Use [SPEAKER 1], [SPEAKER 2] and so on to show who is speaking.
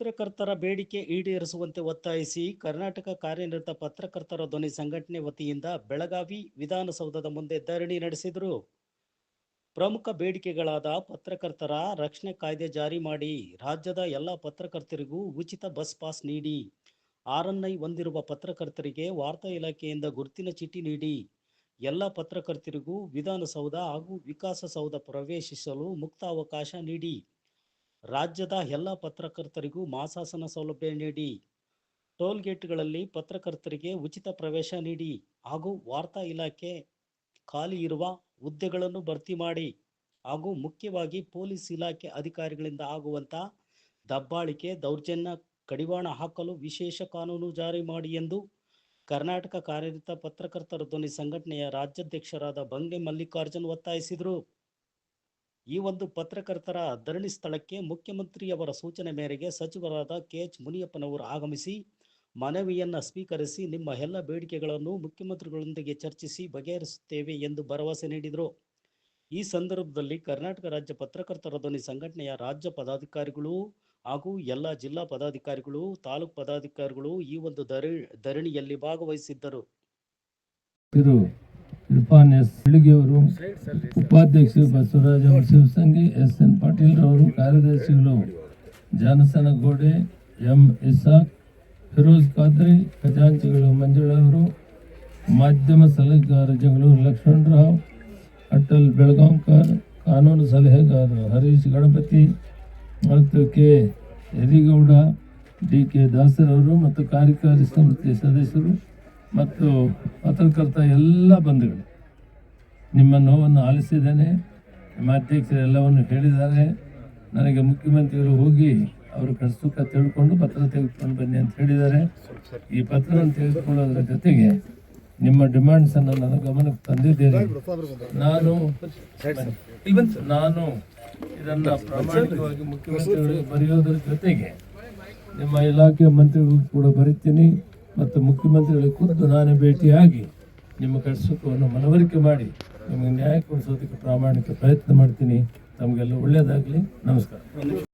[SPEAKER 1] ಪತ್ರಕರ್ತರ ಬೇಡಿಕೆ ಈಡೇರಿಸುವಂತೆ ಒತ್ತಾಯಿಸಿ ಕರ್ನಾಟಕ ಕಾರ್ಯನಿರತ ಪತ್ರಕರ್ತರ ಧ್ವನಿ ಸಂಘಟನೆ ವತಿಯಿಂದ ಬೆಳಗಾವಿ ವಿಧಾನಸೌಧದ ಮುಂದೆ ಧರಣಿ ನಡೆಸಿದರು. ಪ್ರಮುಖ ಬೇಡಿಕೆಗಳಾದ ಪತ್ರಕರ್ತರ ರಕ್ಷಣೆ ಕಾಯ್ದೆ ಜಾರಿ ಮಾಡಿ, ರಾಜ್ಯದ ಎಲ್ಲ ಪತ್ರಕರ್ತರಿಗೂ ಉಚಿತ ಬಸ್ ಪಾಸ್ ನೀಡಿ, RNI ಹೊಂದಿರುವ ಪತ್ರಕರ್ತರಿಗೆ ವಾರ್ತಾ ಇಲಾಖೆಯಿಂದ ಗುರುತಿನ ಚೀಟಿ ನೀಡಿ, ಎಲ್ಲ ಪತ್ರಕರ್ತರಿಗೂ ವಿಧಾನಸೌಧ ಹಾಗೂ ವಿಕಾಸಸೌಧ ಪ್ರವೇಶಿಸಲು ಮುಕ್ತ ಅವಕಾಶ ನೀಡಿ, ರಾಜ್ಯದ ಎಲ್ಲ ಪತ್ರಕರ್ತರಿಗೂ ಮಾಸಾಸನ ಸೌಲಭ್ಯ ನೀಡಿ, ಟೋಲ್ ಗೇಟ್ಗಳಲ್ಲಿ ಪತ್ರಕರ್ತರಿಗೆ ಉಚಿತ ಪ್ರವೇಶ ನೀಡಿ ಹಾಗೂ ವಾರ್ತಾ ಇಲಾಖೆ ಖಾಲಿ ಇರುವ ಹುದ್ದೆಗಳನ್ನು ಭರ್ತಿ ಮಾಡಿ ಹಾಗೂ ಮುಖ್ಯವಾಗಿ ಪೊಲೀಸ್ ಇಲಾಖೆ ಅಧಿಕಾರಿಗಳಿಂದ ಆಗುವಂಥ ದಬ್ಬಾಳಿಕೆ, ದೌರ್ಜನ್ಯ ಕಡಿವಾಣ ಹಾಕಲು ವಿಶೇಷ ಕಾನೂನು ಜಾರಿ ಮಾಡಿ ಎಂದು ಕರ್ನಾಟಕ ಕಾರ್ಯನಿರತ ಪತ್ರಕರ್ತರ ಧ್ವನಿ ಸಂಘಟನೆಯ ರಾಜ್ಯಾಧ್ಯಕ್ಷರಾದ ಬಂಗೆ ಮಲ್ಲಿಕಾರ್ಜುನ್ ಒತ್ತಾಯಿಸಿದರು. ಈ ಒಂದು ಪತ್ರಕರ್ತರ ಧರಣಿ ಸ್ಥಳಕ್ಕೆ ಮುಖ್ಯಮಂತ್ರಿಯವರ ಸೂಚನೆ ಮೇರೆಗೆ ಸಚಿವರಾದ KH ಮುನಿಯಪ್ಪನವರು ಆಗಮಿಸಿ ಮನವಿಯನ್ನು ಸ್ವೀಕರಿಸಿ ನಿಮ್ಮ ಎಲ್ಲ ಬೇಡಿಕೆಗಳನ್ನು ಮುಖ್ಯಮಂತ್ರಿಗಳೊಂದಿಗೆ ಚರ್ಚಿಸಿ ಬಗೆಹರಿಸುತ್ತೇವೆ ಎಂದು ಭರವಸೆ ನೀಡಿದರು. ಈ ಸಂದರ್ಭದಲ್ಲಿ ಕರ್ನಾಟಕ ರಾಜ್ಯ ಪತ್ರಕರ್ತರ ಧ್ವನಿ ಸಂಘಟನೆಯ ರಾಜ್ಯ ಪದಾಧಿಕಾರಿಗಳು ಹಾಗೂ ಎಲ್ಲ ಜಿಲ್ಲಾ ಪದಾಧಿಕಾರಿಗಳು, ತಾಲೂಕು ಪದಾಧಿಕಾರಿಗಳು ಈ ಒಂದು ಧರಣಿಯಲ್ಲಿ ಭಾಗವಹಿಸಿದ್ದರು.
[SPEAKER 2] ಇರ್ಫಾನ್ ಎಸ್ ಬೆಳಗೆಯವರು, ಉಪಾಧ್ಯಕ್ಷರು ಬಸವರಾಜ ಶಿವಸಂಗಿ, SN ಪಾಟೀಲ್ ಅವರು, ಕಾರ್ಯದರ್ಶಿಗಳು ಜಾನಸನಗೋಡೆ, M ಇಸಾಕ್, ಫಿರೋಜ್ ಖಾದ್ರಿ, ಖಜಾಂಚಿಗಳು ಮಂಜುಳಾ ಅವರು, ಮಾಧ್ಯಮ ಸಲಹೆಗಾರ ಜಗಳೂರು ಲಕ್ಷ್ಮಣರಾವ್, ಅಟಲ್ ಬೆಳಗಾಂಕರ್, ಕಾನೂನು ಸಲಹೆಗಾರರು ಹರೀಶ್ ಗಣಪತಿ ಮತ್ತು K ಯರಿಗೌಡ, DK ದಾಸರವರು ಮತ್ತು ಕಾರ್ಯಕಾರಿ ಸಮಿತಿ ಸದಸ್ಯರು ಮತ್ತು ಪತ್ರಕರ್ತ ಎಲ್ಲ ಬಂಧುಗಳು, ನಿಮ್ಮ ನೋವನ್ನು ಆಲಿಸಿದ್ದೇನೆ. ನಿಮ್ಮ ಅಧ್ಯಕ್ಷರು ಎಲ್ಲವನ್ನು ಹೇಳಿದ್ದಾರೆ. ನನಗೆ ಮುಖ್ಯಮಂತ್ರಿಗಳು ಹೋಗಿ ಅವರು ಕಷ್ಟಸುಖ ತಿಳ್ಕೊಂಡು ಪತ್ರ ತೆಗೆದುಕೊಂಡು ಬನ್ನಿ ಅಂತ ಹೇಳಿದ್ದಾರೆ. ಈ ಪತ್ರವನ್ನು ತೆಗೆದುಕೊಳ್ಳೋದ್ರ ಜೊತೆಗೆ ನಿಮ್ಮ ಡಿಮ್ಯಾಂಡ್ಸನ್ನು ನನ್ನ ಗಮನಕ್ಕೆ ತಂದಿದ್ದೇನೆ. ನಾನು ಇದನ್ನು ಪ್ರಾಮಾಣಿಕವಾಗಿ ಮುಖ್ಯಮಂತ್ರಿಗಳಿಗೆ ಬರೆಯೋದ್ರ ಜೊತೆಗೆ ನಿಮ್ಮ ಇಲಾಖೆ ಮಂತ್ರಿಗಳು ಕೂಡ ಬರೀತೀನಿ ಮತ್ತು ಮುಖ್ಯಮಂತ್ರಿಗಳಿಗೆ ಖುದ್ದು ನಾನೇ ಭೇಟಿಯಾಗಿ ನಿಮ್ಮ ಕಷ್ಟಸುಖವನ್ನು ಮನವರಿಕೆ ಮಾಡಿ ನಿಮಗೆ ನ್ಯಾಯ ಕೊಡಿಸೋದಕ್ಕೆ ಪ್ರಾಮಾಣಿಕ ಪ್ರಯತ್ನ ಮಾಡ್ತೀನಿ. ತಮಗೆಲ್ಲ ಒಳ್ಳೆಯದಾಗಲಿ. ನಮಸ್ಕಾರ.